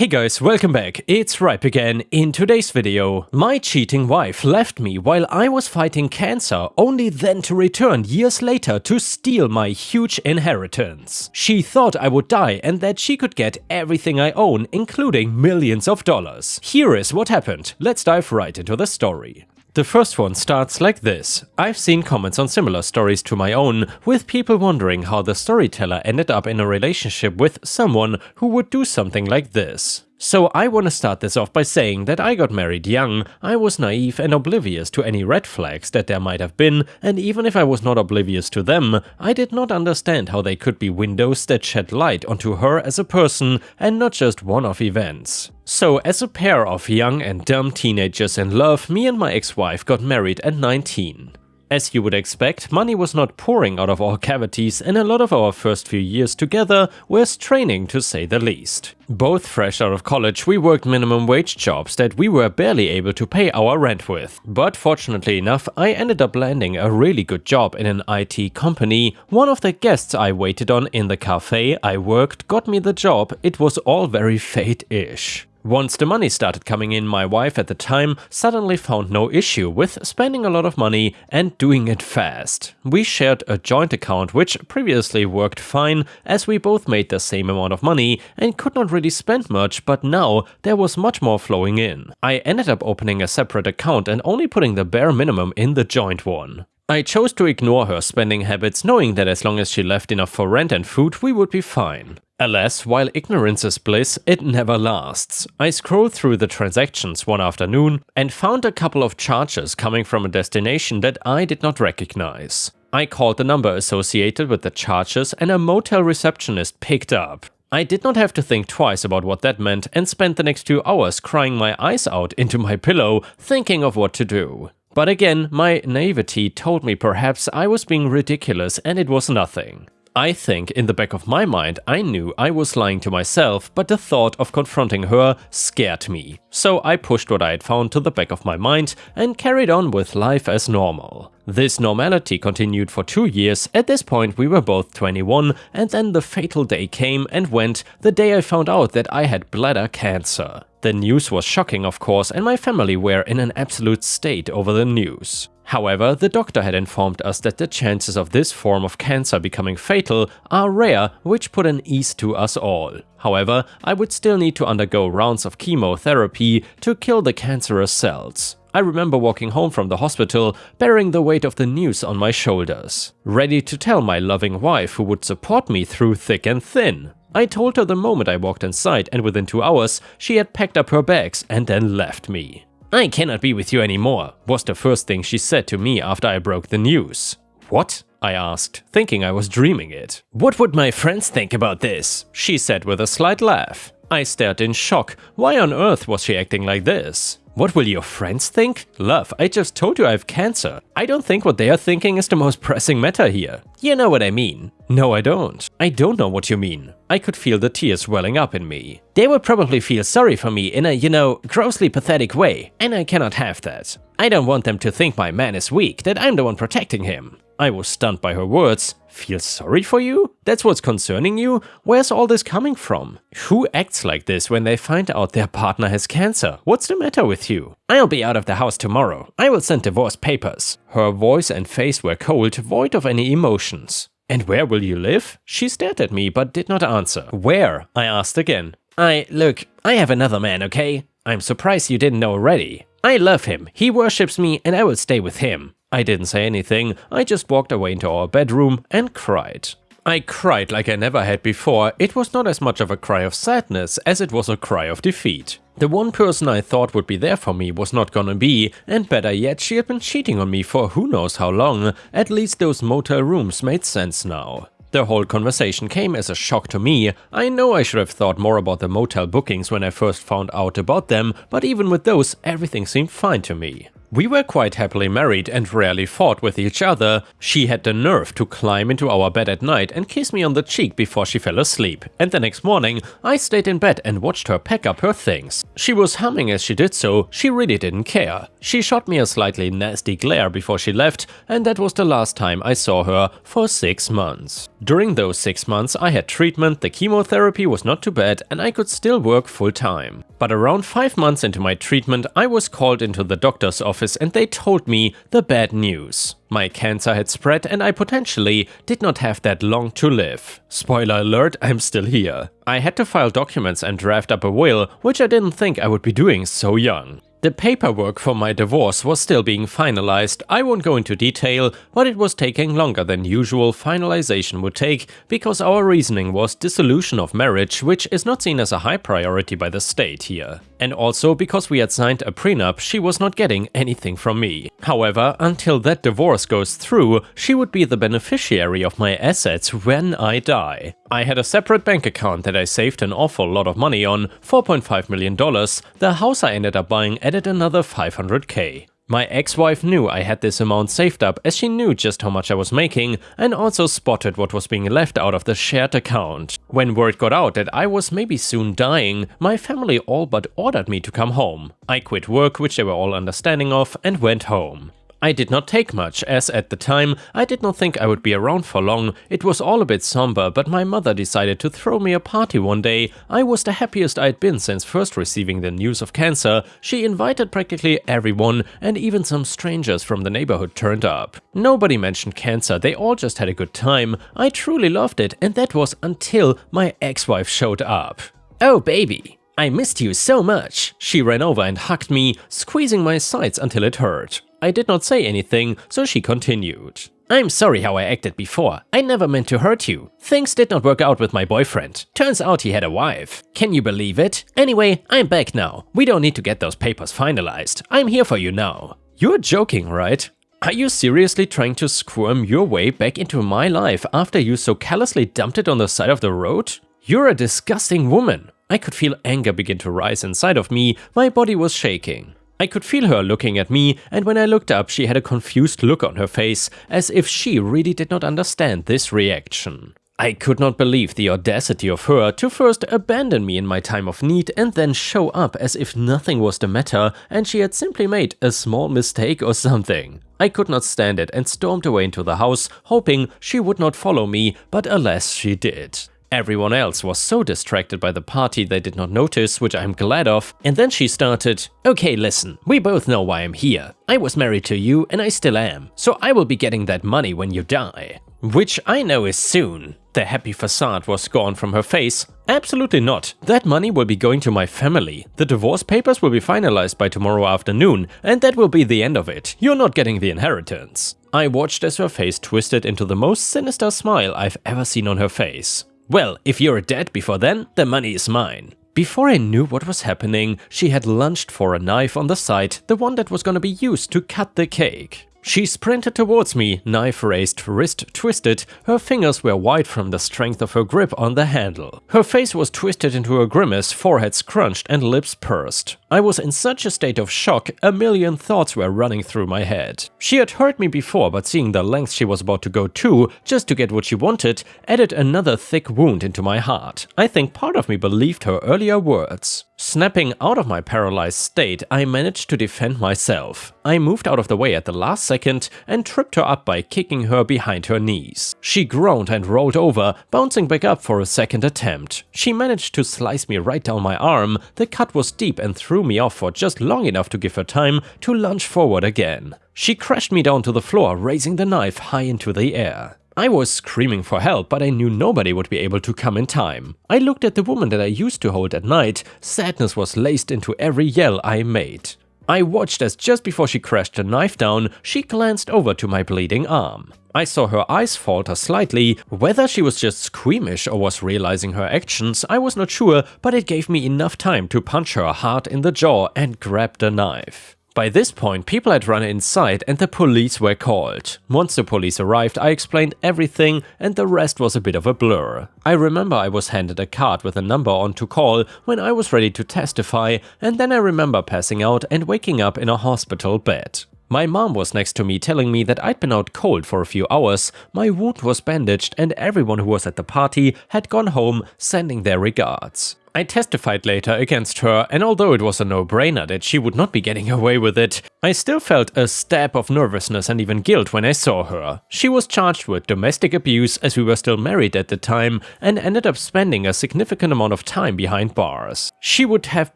Hey guys, welcome back, it's Ripe again. In today's video, my cheating wife left me while I was fighting cancer, only then to return years later to steal my huge inheritance. She thought I would die and that she could get everything I own, including millions of dollars. Here is what happened, let's dive right into the story. The first one starts like this. I've seen comments on similar stories to my own, with people wondering how the storyteller ended up in a relationship with someone who would do something like this. So I want to start this off by saying that I got married young, I was naive and oblivious to any red flags that there might have been, and even if I was not oblivious to them, I did not understand how they could be windows that shed light onto her as a person and not just one-off events. So as a pair of young and dumb teenagers in love, me and my ex-wife got married at 19. As you would expect, money was not pouring out of our cavities and a lot of our first few years together were straining to say the least. Both fresh out of college, we worked minimum wage jobs that we were barely able to pay our rent with. But fortunately enough, I ended up landing a really good job in an IT company. One of the guests I waited on in the cafe I worked got me the job. It was all very fate-ish. Once the money started coming in, my wife at the time suddenly found no issue with spending a lot of money and doing it fast. We shared a joint account which previously worked fine as we both made the same amount of money and could not really spend much, but now there was much more flowing in. I ended up opening a separate account and only putting the bare minimum in the joint one. I chose to ignore her spending habits, knowing that as long as she left enough for rent and food, we would be fine. Alas, while ignorance is bliss, it never lasts. I scrolled through the transactions one afternoon and found a couple of charges coming from a destination that I did not recognize. I called the number associated with the charges and a motel receptionist picked up. I did not have to think twice about what that meant and spent the next 2 hours crying my eyes out into my pillow, thinking of what to do. But again, my naivety told me perhaps I was being ridiculous and it was nothing. I think in the back of my mind I knew I was lying to myself, but the thought of confronting her scared me. So I pushed what I had found to the back of my mind and carried on with life as normal. This normality continued for 2 years. At this point we were both 21 and then the fatal day came and went, the day I found out that I had bladder cancer. The news was shocking, of course, and my family were in an absolute state over the news. However, the doctor had informed us that the chances of this form of cancer becoming fatal are rare, which put an ease to us all. However, I would still need to undergo rounds of chemotherapy to kill the cancerous cells. I remember walking home from the hospital, bearing the weight of the news on my shoulders, ready to tell my loving wife who would support me through thick and thin. I told her the moment I walked inside, and within 2 hours she had packed up her bags and then left me. "I cannot be with you anymore," was the first thing she said to me after I broke the news. "What?" I asked, thinking I was dreaming it. "What would my friends think about this?" she said with a slight laugh. I stared in shock. Why on earth was she acting like this? "What will your friends think? Love, I just told you I have cancer. I don't think what they are thinking is the most pressing matter here. You know what I mean." "No, I don't. I don't know what you mean." I could feel the tears welling up in me. "They will probably feel sorry for me in a, grossly pathetic way, and I cannot have that. I don't want them to think my man is weak, that I'm the one protecting him." I was stunned by her words. "Feel sorry for you? That's what's concerning you? Where's all this coming from? Who acts like this when they find out their partner has cancer? What's the matter with you?" "I'll be out of the house tomorrow. I will send divorce papers." Her voice and face were cold, void of any emotions. "And where will you live?" She stared at me but did not answer. "Where?" I asked again. Look, I have another man, okay? I'm surprised you didn't know already. I love him, he worships me and I will stay with him." I didn't say anything, I just walked away into our bedroom and cried. I cried like I never had before. It was not as much of a cry of sadness as it was a cry of defeat. The one person I thought would be there for me was not gonna be, and better yet, she had been cheating on me for who knows how long. At least those motel rooms made sense now. The whole conversation came as a shock to me. I know I should have thought more about the motel bookings when I first found out about them, but even with those, everything seemed fine to me. We were quite happily married and rarely fought with each other. She had the nerve to climb into our bed at night and kiss me on the cheek before she fell asleep, and the next morning I stayed in bed and watched her pack up her things. She was humming as she did so, she really didn't care. She shot me a slightly nasty glare before she left, and that was the last time I saw her for 6 months. During those 6 months I had treatment, the chemotherapy was not too bad, and I could still work full time. But around 5 months into my treatment I was called into the doctor's office and they told me the bad news. My cancer had spread and I potentially did not have that long to live. Spoiler alert, I'm still here. I had to file documents and draft up a will, which I didn't think I would be doing so young. The paperwork for my divorce was still being finalized. I won't go into detail, but it was taking longer than usual finalization would take because our reasoning was dissolution of marriage, which is not seen as a high priority by the state here. And also because we had signed a prenup, she was not getting anything from me. However, until that divorce goes through, she would be the beneficiary of my assets when I die. I had a separate bank account that I saved an awful lot of money on, $4.5 million. The house I ended up buying added another $500K. My ex-wife knew I had this amount saved up as she knew just how much I was making and also spotted what was being left out of the shared account. When word got out that I was maybe soon dying, my family all but ordered me to come home. I quit work, which they were all understanding of, and went home. I did not take much, as at the time I did not think I would be around for long. It was all a bit somber, but my mother decided to throw me a party one day. I was the happiest I had been since first receiving the news of cancer. She invited practically everyone, and even some strangers from the neighborhood turned up. Nobody mentioned cancer, they all just had a good time. I truly loved it, and that was until my ex-wife showed up. "Oh baby, I missed you so much." She ran over and hugged me, squeezing my sides until it hurt. I did not say anything, so she continued. "I'm sorry how I acted before. I never meant to hurt you. Things did not work out with my boyfriend. Turns out he had a wife. Can you believe it? Anyway, I'm back now. We don't need to get those papers finalized. I'm here for you now." You're joking, right? Are you seriously trying to squirm your way back into my life after you so callously dumped it on the side of the road? You're a disgusting woman. I could feel anger begin to rise inside of me. My body was shaking. I could feel her looking at me, and when I looked up she had a confused look on her face, as if she really did not understand this reaction. I could not believe the audacity of her to first abandon me in my time of need and then show up as if nothing was the matter and she had simply made a small mistake or something. I could not stand it and stormed away into the house, hoping she would not follow me, but alas she did. Everyone else was so distracted by the party they did not notice, which I'm glad of, and then she started, "Okay, listen, we both know why I'm here. I was married to you and I still am, so I will be getting that money when you die." Which I know is soon. The happy facade was gone from her face. Absolutely not. That money will be going to my family. The divorce papers will be finalized by tomorrow afternoon, and that will be the end of it. You're not getting the inheritance. I watched as her face twisted into the most sinister smile I've ever seen on her face. "Well, if you're dead before then, the money is mine." Before I knew what was happening, she had lunged for a knife on the side, the one that was gonna be used to cut the cake. She sprinted towards me, knife raised, wrist twisted, her fingers were white from the strength of her grip on the handle. Her face was twisted into a grimace, forehead scrunched and lips pursed. I was in such a state of shock, a million thoughts were running through my head. She had hurt me before, but seeing the lengths she was about to go to, just to get what she wanted, added another thick wound into my heart. I think part of me believed her earlier words. Snapping out of my paralyzed state, I managed to defend myself. I moved out of the way at the last second and tripped her up by kicking her behind her knees. She groaned and rolled over, bouncing back up for a second attempt. She managed to slice me right down my arm. The cut was deep and threw me off for just long enough to give her time to lunge forward again. She crashed me down to the floor, raising the knife high into the air. I was screaming for help, but I knew nobody would be able to come in time. I looked at the woman that I used to hold at night. Sadness was laced into every yell I made. I watched as just before she crashed the knife down, she glanced over to my bleeding arm. I saw her eyes falter slightly. Whether she was just squeamish or was realizing her actions, I was not sure, but it gave me enough time to punch her hard in the jaw and grab the knife. By this point, people had run inside and the police were called. Once the police arrived, I explained everything and the rest was a bit of a blur. I remember I was handed a card with a number on to call when I was ready to testify, and then I remember passing out and waking up in a hospital bed. My mom was next to me telling me that I'd been out cold for a few hours, my wound was bandaged and everyone who was at the party had gone home, sending their regards. I testified later against her, and although it was a no-brainer that she would not be getting away with it, I still felt a stab of nervousness and even guilt when I saw her. She was charged with domestic abuse as we were still married at the time and ended up spending a significant amount of time behind bars. She would have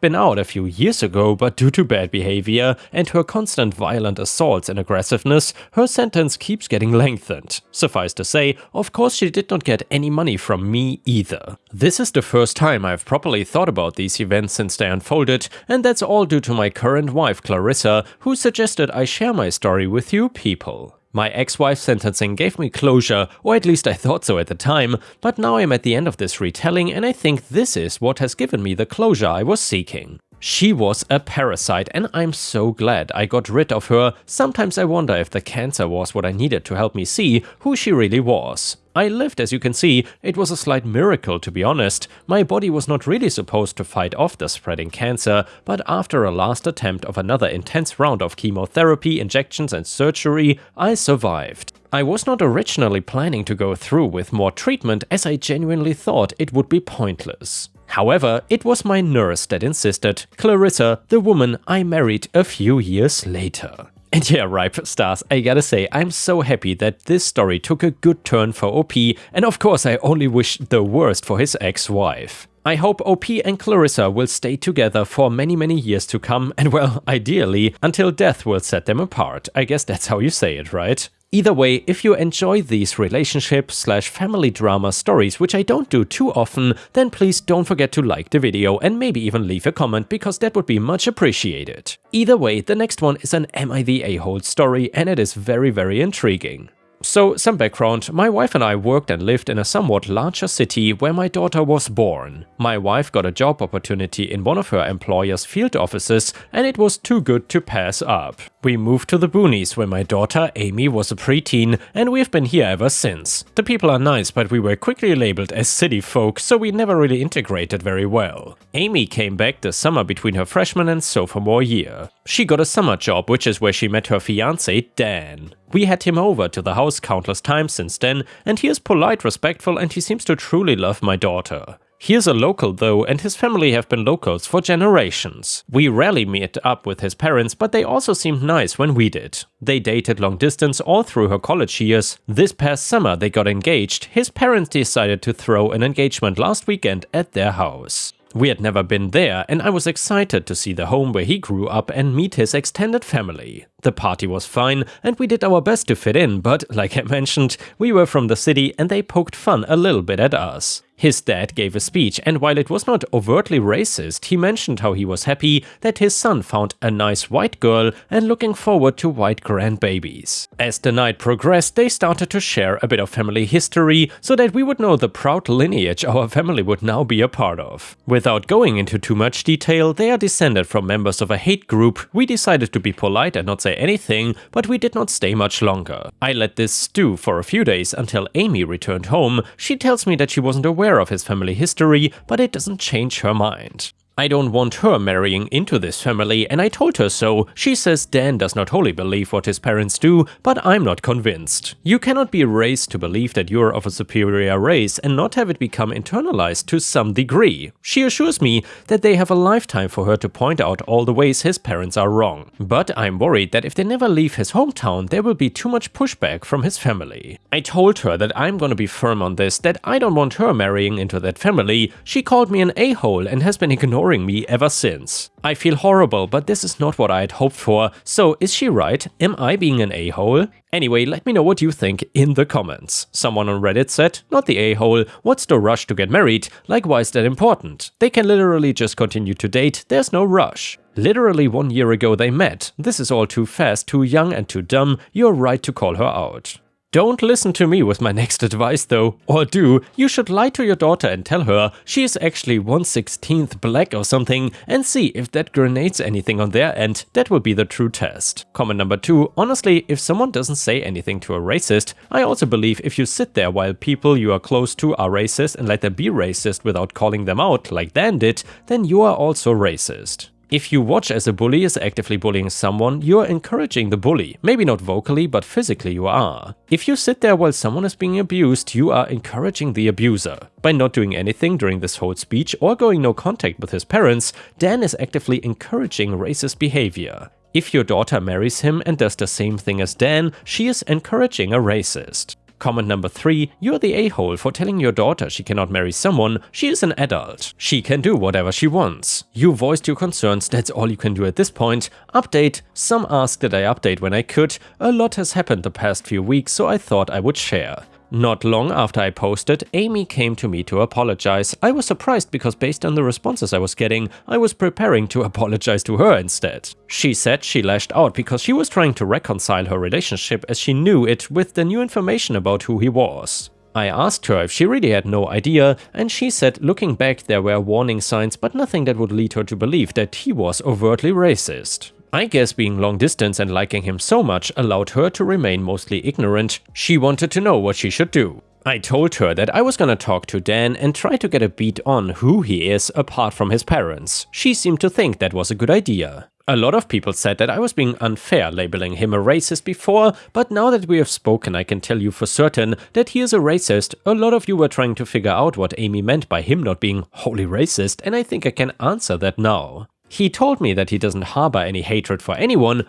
been out a few years ago, but due to bad behavior and her constant violent assaults and aggressiveness, her sentence keeps getting lengthened. Suffice to say, of course she did not get any money from me either. This is the first time I've properly thought about these events since they unfolded, and that's all due to my current wife Clarissa, who suggested I share my story with you people. My ex-wife's sentencing gave me closure, or at least I thought so at the time, but now I'm at the end of this retelling and I think this is what has given me the closure I was seeking. She was a parasite and I'm so glad I got rid of her. Sometimes I wonder if the cancer was what I needed to help me see who she really was. I lived, as you can see. It was a slight miracle, to be honest. My body was not really supposed to fight off the spreading cancer, but after a last attempt of another intense round of chemotherapy, injections and surgery, I survived. I was not originally planning to go through with more treatment as I genuinely thought it would be pointless. However, it was my nurse that insisted, Clarissa, the woman I married a few years later. And yeah, Ripe Stars, I gotta say, I'm so happy that this story took a good turn for OP, and of course I only wish the worst for his ex-wife. I hope OP and Clarissa will stay together for many years to come, and well, ideally, until death will set them apart. I guess that's how you say it, right? Either way, if you enjoy these relationship/family drama stories, which I don't do too often, then please don't forget to like the video and maybe even leave a comment, because that would be much appreciated. Either way, the next one is an Am I the A-hole story, and it is very intriguing. So, some background. My wife and I worked and lived in a somewhat larger city where my daughter was born. My wife got a job opportunity in one of her employer's field offices, and it was too good to pass up. We moved to the boonies when my daughter Amy was a preteen, and we've been here ever since. The people are nice, but we were quickly labeled as city folk, so we never really integrated very well. Amy came back the summer between her freshman and sophomore year. She got a summer job, which is where she met her fiancé, Dan. We had him over to the house countless times since then, and he is polite, respectful, and he seems to truly love my daughter. He is a local though, and his family have been locals for generations. We rarely meet up with his parents, but they also seemed nice when we did. They dated long distance all through her college years. This past summer they got engaged. His parents decided to throw an engagement last weekend at their house. We had never been there, and I was excited to see the home where he grew up and meet his extended family. The party was fine, and we did our best to fit in, but, like I mentioned, we were from the city and they poked fun a little bit at us. His dad gave a speech, and while it was not overtly racist, he mentioned how he was happy that his son found a nice white girl and looking forward to white grandbabies. As the night progressed, they started to share a bit of family history so that we would know the proud lineage our family would now be a part of. Without going into too much detail, they are descended from members of a hate group. We decided to be polite and not say anything, but we did not stay much longer. I let this stew for a few days until Amy returned home. She tells me that she wasn't aware of his family history, but it doesn't change her mind. I don't want her marrying into this family, and I told her so. She says Dan does not wholly believe what his parents do, but I'm not convinced. You cannot be raised to believe that you're of a superior race and not have it become internalized to some degree. She assures me that they have a lifetime for her to point out all the ways his parents are wrong. But I'm worried that if they never leave his hometown, there will be too much pushback from his family. I told her that I'm gonna be firm on this, that I don't want her marrying into that family. She called me an a-hole and has been ignoring me ever since. I feel horrible, but this is not what I had hoped for. So is she right? Am I being an a-hole? Anyway, let me know what you think in the comments. Someone on Reddit said, not the a-hole, what's the rush to get married? Like, why is that important? They can literally just continue to date, there's no rush. Literally 1 year ago they met. This is all too fast, too young and too dumb. You're right to call her out. Don't listen to me with my next advice though, or do, you should lie to your daughter and tell her she is actually 1/16th black or something and see if that grenades anything on their end. That will be the true test. Comment number 2, honestly, if someone doesn't say anything to a racist, I also believe if you sit there while people you are close to are racist and let them be racist without calling them out like Dan did, then you are also racist. If you watch as a bully is actively bullying someone, you are encouraging the bully. Maybe not vocally, but physically you are. If you sit there while someone is being abused, you are encouraging the abuser. By not doing anything during this whole speech or going no contact with his parents, Dan is actively encouraging racist behavior. If your daughter marries him and does the same thing as Dan, she is encouraging a racist. Comment number 3, you're the a-hole for telling your daughter she cannot marry someone. She is an adult. She can do whatever she wants. You voiced your concerns, that's all you can do at this point. Update, some asked that I update when I could. A lot has happened the past few weeks, so I thought I would share. Not long after I posted, Amy came to me to apologize. I was surprised because based on the responses I was getting, I was preparing to apologize to her instead. She said she lashed out because she was trying to reconcile her relationship as she knew it with the new information about who he was. I asked her if she really had no idea, and she said looking back there were warning signs but nothing that would lead her to believe that he was overtly racist. I guess being long distance and liking him so much allowed her to remain mostly ignorant. She wanted to know what she should do. I told her that I was gonna talk to Dan and try to get a beat on who he is apart from his parents. She seemed to think that was a good idea. A lot of people said that I was being unfair labeling him a racist before, but now that we have spoken I can tell you for certain that he is a racist. A lot of you were trying to figure out what Amy meant by him not being wholly racist, and I think I can answer that now. He told me that he doesn't harbor any hatred for anyone,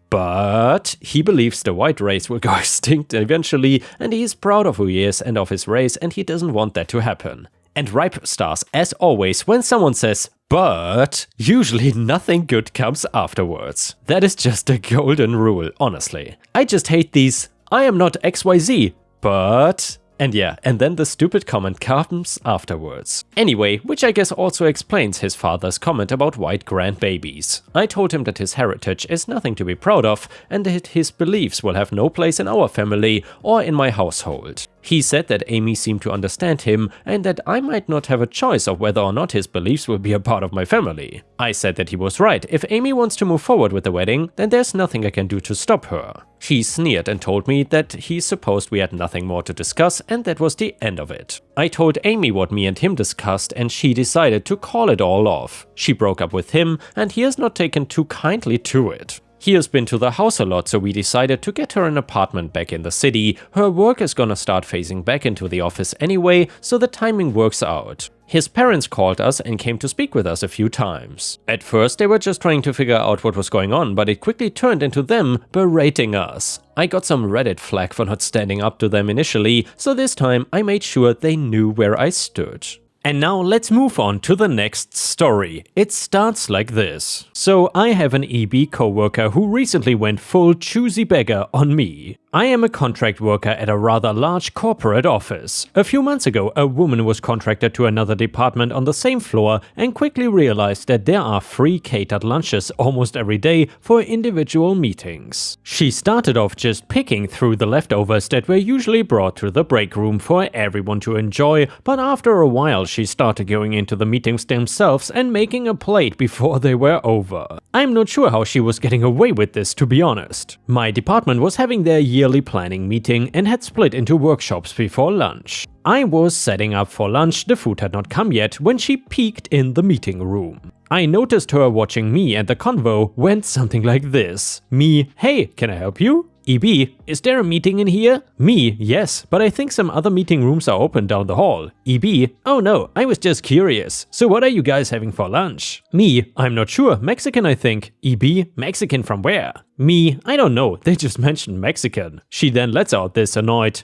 but he believes the white race will go extinct eventually, and he is proud of who he is and of his race, and he doesn't want that to happen. And ripe stars, as always, when someone says but, usually nothing good comes afterwards. That is just a golden rule, honestly. I just hate these I am not XYZ, but... And yeah, and then the stupid comment comes afterwards. Anyway, which I guess also explains his father's comment about white grandbabies. I told him that his heritage is nothing to be proud of and that his beliefs will have no place in our family or in my household. He said that Amy seemed to understand him and that I might not have a choice of whether or not his beliefs will be a part of my family. I said that he was right. If Amy wants to move forward with the wedding, then there's nothing I can do to stop her. He sneered and told me that he supposed we had nothing more to discuss and that was the end of it. I told Amy what me and him discussed and she decided to call it all off. She broke up with him and he has not taken too kindly to it. He has been to the house a lot, so we decided to get her an apartment back in the city. Her work is gonna start phasing back into the office anyway, so the timing works out. His parents called us and came to speak with us a few times. At first they were just trying to figure out what was going on, but it quickly turned into them berating us. I got some Reddit flack for not standing up to them initially, so this time I made sure they knew where I stood. And now let's move on to the next story. It starts like this. So I have an EB coworker who recently went full choosy beggar on me. I am a contract worker at a rather large corporate office. A few months ago, a woman was contracted to another department on the same floor and quickly realized that there are free catered lunches almost every day for individual meetings. She started off just picking through the leftovers that were usually brought to the break room for everyone to enjoy, but after a while she started going into the meetings themselves and making a plate before they were over. I'm not sure how she was getting away with this, to be honest. My department was having their yearly planning meeting and had split into workshops before lunch. I was setting up for lunch, the food had not come yet, when she peeked in the meeting room. I noticed her watching me and the convo went something like this. Me, hey, can I help you? EB, is there a meeting in here? Me, yes, but I think some other meeting rooms are open down the hall. EB, oh no, I was just curious. So what are you guys having for lunch? Me, I'm not sure, Mexican I think. EB, Mexican from where? Me, I don't know, they just mentioned Mexican. She then lets out this annoyed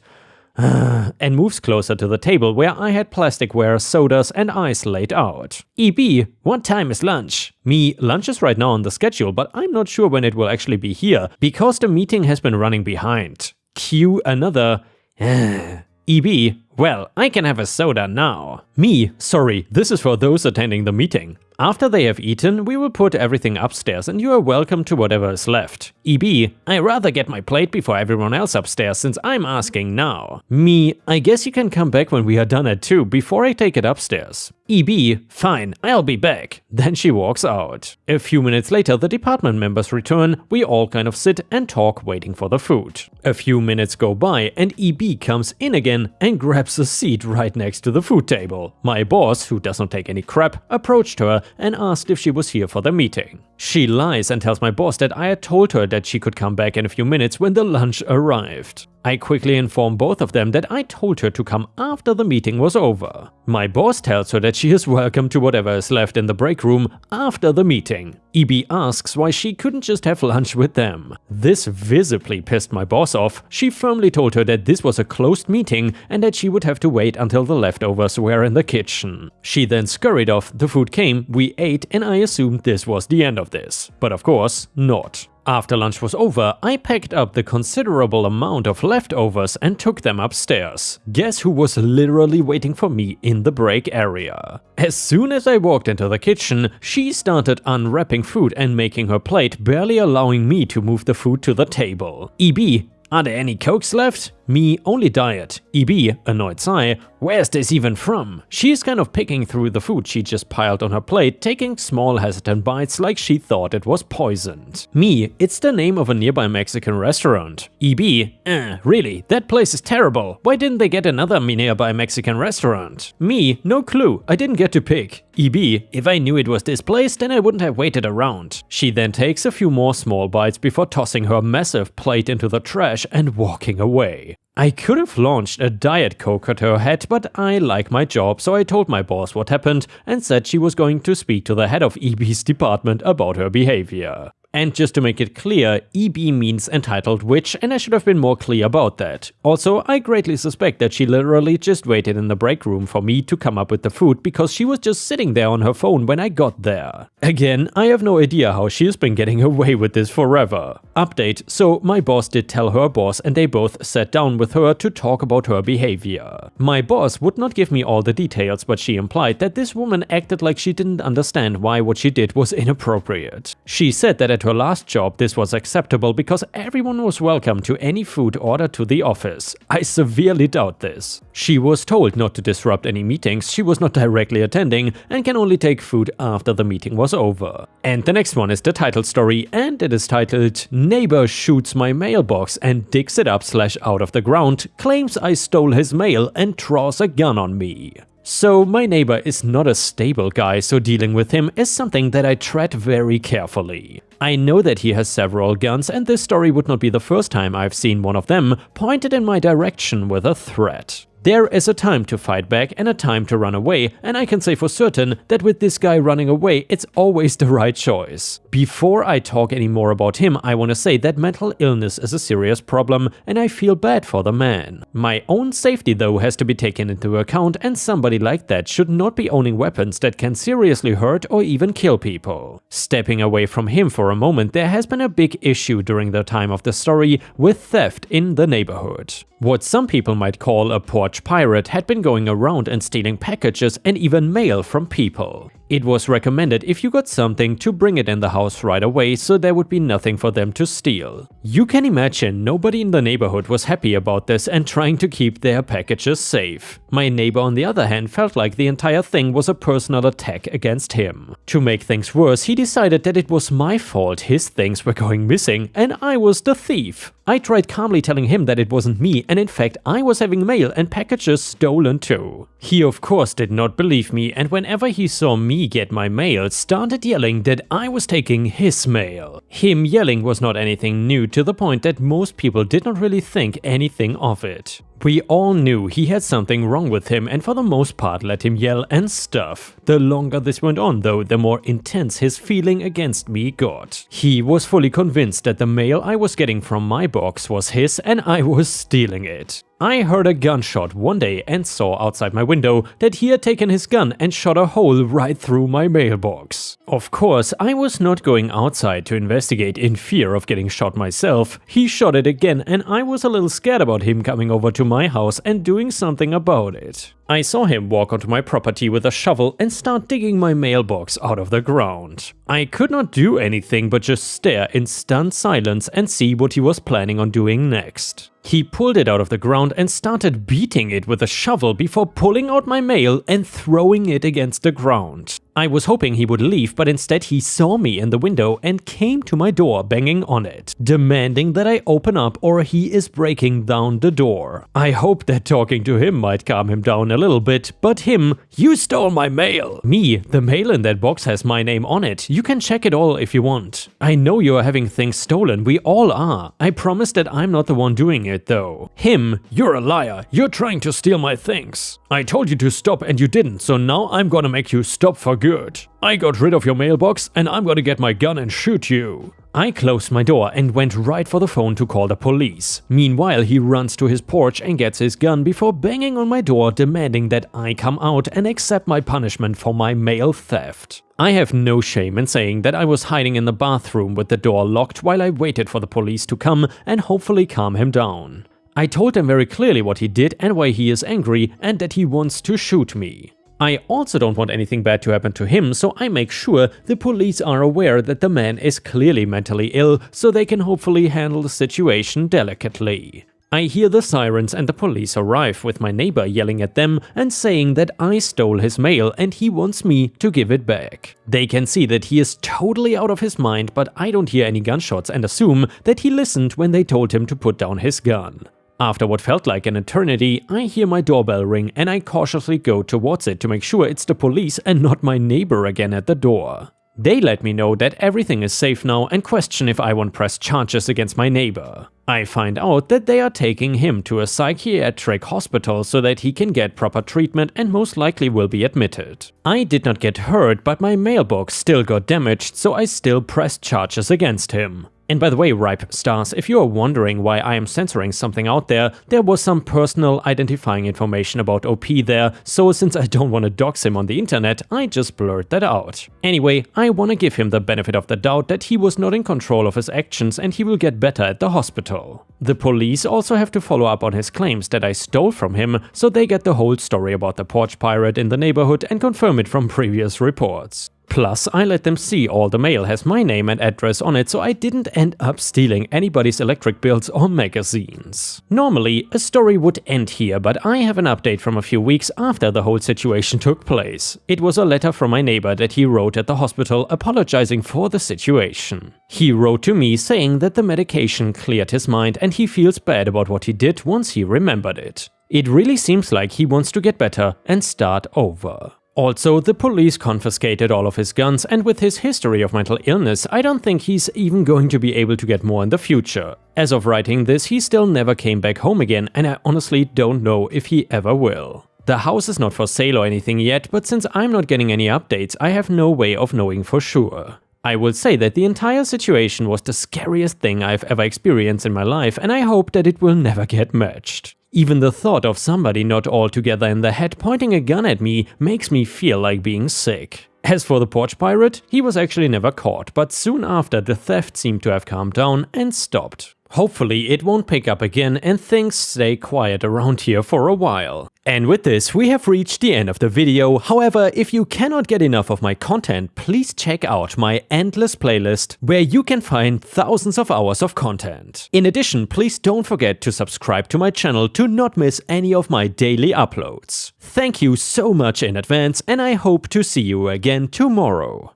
and moves closer to the table where I had plasticware, sodas and ice laid out. EB, what time is lunch? Me, lunch is right now on the schedule, but I'm not sure when it will actually be here, because the meeting has been running behind. Cue another EB, well, I can have a soda now. Me, sorry, this is for those attending the meeting. After they have eaten, we will put everything upstairs and you are welcome to whatever is left. EB, I rather get my plate before everyone else upstairs since I'm asking now. Me, I guess you can come back when we are done at 2 before I take it upstairs. EB, fine, I'll be back. Then she walks out. A few minutes later, the department members return, we all kind of sit and talk waiting for the food. A few minutes go by and EB comes in again and grabs a seat right next to the food table. My boss, who does not take any crap, approached her and asked if she was here for the meeting. She lies and tells my boss that I had told her that she could come back in a few minutes when the lunch arrived. I quickly inform both of them that I told her to come after the meeting was over. My boss tells her that she is welcome to whatever is left in the break room after the meeting. EB asks why she couldn't just have lunch with them. This visibly pissed my boss off. She firmly told her that this was a closed meeting and that she would have to wait until the leftovers were in the kitchen. She then scurried off, the food came, we ate, and I assumed this was the end of this. But of course, not. After lunch was over, I packed up the considerable amount of leftovers and took them upstairs. Guess who was literally waiting for me in the break area? As soon as I walked into the kitchen, she started unwrapping food and making her plate, barely allowing me to move the food to the table. EB, are there any Cokes left? Me, only diet. EB, annoyed sigh, where's this even from? She's kind of picking through the food she just piled on her plate, taking small hesitant bites like she thought it was poisoned. Me, it's the name of a nearby Mexican restaurant. EB, really, that place is terrible. Why didn't they get another nearby Mexican restaurant? Me, no clue, I didn't get to pick. EB, if I knew it was this place, then I wouldn't have waited around. She then takes a few more small bites before tossing her massive plate into the trash and walking away. I could have launched a Diet Coke at her head, but I like my job, so I told my boss what happened and said she was going to speak to the head of EB's department about her behavior. And just to make it clear, EB means entitled witch, and I should have been more clear about that. Also, I greatly suspect that she literally just waited in the break room for me to come up with the food because she was just sitting there on her phone when I got there. Again, I have no idea how she has been getting away with this forever. Update, so my boss did tell her boss and they both sat down with her to talk about her behavior. My boss would not give me all the details, but she implied that this woman acted like she didn't understand why what she did was inappropriate. She said that at her last job this was acceptable because everyone was welcome to any food ordered to the office. I severely doubt this. She was told not to disrupt any meetings she was not directly attending and can only take food after the meeting was over. And the next one is the title story, and it is titled Neighbor Shoots My Mailbox and Digs It Up / Out of the Ground, Claims I Stole His Mail and Draws a Gun on Me. So my neighbor is not a stable guy, so dealing with him is something that I tread very carefully. I know that he has several guns, and this story would not be the first time I've seen one of them pointed in my direction with a threat. There is a time to fight back and a time to run away, and I can say for certain that with this guy running away, it's always the right choice. Before I talk any more about him, I want to say that mental illness is a serious problem, and I feel bad for the man. My own safety though has to be taken into account, and somebody like that should not be owning weapons that can seriously hurt or even kill people. Stepping away from him for a moment, there has been a big issue during the time of the story with theft in the neighborhood. What some people might call a porch pirate had been going around and stealing packages and even mail from people. It was recommended if you got something to bring it in the house right away so there would be nothing for them to steal. You can imagine nobody in the neighborhood was happy about this and trying to keep their packages safe. My neighbor on the other hand felt like the entire thing was a personal attack against him. To make things worse, he decided that it was my fault his things were going missing and I was the thief. I tried calmly telling him that it wasn't me and in fact I was having mail and packages stolen too. He of course did not believe me, and whenever he saw me get my mail, started yelling that I was taking his mail. Him yelling was not anything new, to the point that most people did not really think anything of it. We all knew he had something wrong with him and for the most part let him yell and stuff. The longer this went on though, the more intense his feeling against me got. He was fully convinced that the mail I was getting from my box was his and I was stealing it. I heard a gunshot one day and saw outside my window that he had taken his gun and shot a hole right through my mailbox. Of course, I was not going outside to investigate in fear of getting shot myself. He shot it again and I was a little scared about him coming over to my house and doing something about it. I saw him walk onto my property with a shovel and start digging my mailbox out of the ground. I could not do anything but just stare in stunned silence and see what he was planning on doing next. He pulled it out of the ground and started beating it with a shovel before pulling out my mail and throwing it against the ground. I was hoping he would leave, but instead he saw me in the window and came to my door banging on it, demanding that I open up or he is breaking down the door. I hoped that talking to him might calm him down a little bit, but him, "You stole my mail!" Me, "The mail in that box has my name on it. You can check it all if you want. I know you are having things stolen, we all are. I promise that I'm not the one doing it though." Him, "You're a liar. You're trying to steal my things. I told you to stop and you didn't, so now I'm gonna make you stop for good. I got rid of your mailbox and I'm gonna get my gun and shoot you." I closed my door and went right for the phone to call the police. Meanwhile, he runs to his porch and gets his gun before banging on my door, demanding that I come out and accept my punishment for my mail theft. I have no shame in saying that I was hiding in the bathroom with the door locked while I waited for the police to come and hopefully calm him down. I told him very clearly what he did and why he is angry and that he wants to shoot me. I also don't want anything bad to happen to him, so I make sure the police are aware that the man is clearly mentally ill, so they can hopefully handle the situation delicately. I hear the sirens and the police arrive, with my neighbor yelling at them and saying that I stole his mail and he wants me to give it back. They can see that he is totally out of his mind, but I don't hear any gunshots and assume that he listened when they told him to put down his gun. After what felt like an eternity, I hear my doorbell ring and I cautiously go towards it to make sure it's the police and not my neighbor again at the door. They let me know that everything is safe now and question if I want to press charges against my neighbor. I find out that they are taking him to a psychiatric hospital so that he can get proper treatment and most likely will be admitted. I did not get hurt, but my mailbox still got damaged, so I still pressed charges against him. And by the way, Ripe Stars, if you are wondering why I am censoring something out there was some personal identifying information about OP there, so since I don't want to dox him on the internet, I just blurred that out. Anyway, I want to give him the benefit of the doubt that he was not in control of his actions and he will get better at the hospital. The police also have to follow up on his claims that I stole from him, so they get the whole story about the porch pirate in the neighborhood and confirm it from previous reports. Plus, I let them see all the mail has my name and address on it, so I didn't end up stealing anybody's electric bills or magazines. Normally, a story would end here, but I have an update from a few weeks after the whole situation took place. It was a letter from my neighbor that he wrote at the hospital apologizing for the situation. He wrote to me saying that the medication cleared his mind and he feels bad about what he did once he remembered it. It really seems like he wants to get better and start over. Also, the police confiscated all of his guns, and with his history of mental illness, I don't think he's even going to be able to get more in the future. As of writing this, he still never came back home again, and I honestly don't know if he ever will. The house is not for sale or anything yet, but since I'm not getting any updates, I have no way of knowing for sure. I will say that the entire situation was the scariest thing I've ever experienced in my life, and I hope that it will never get matched. Even the thought of somebody not altogether in the head pointing a gun at me makes me feel like being sick. As for the porch pirate, he was actually never caught, but soon after the theft seemed to have calmed down and stopped. Hopefully it won't pick up again and things stay quiet around here for a while. And with this, we have reached the end of the video. However, if you cannot get enough of my content, please check out my endless playlist, where you can find thousands of hours of content. In addition, please don't forget to subscribe to my channel to not miss any of my daily uploads. Thank you so much in advance, and I hope to see you again tomorrow.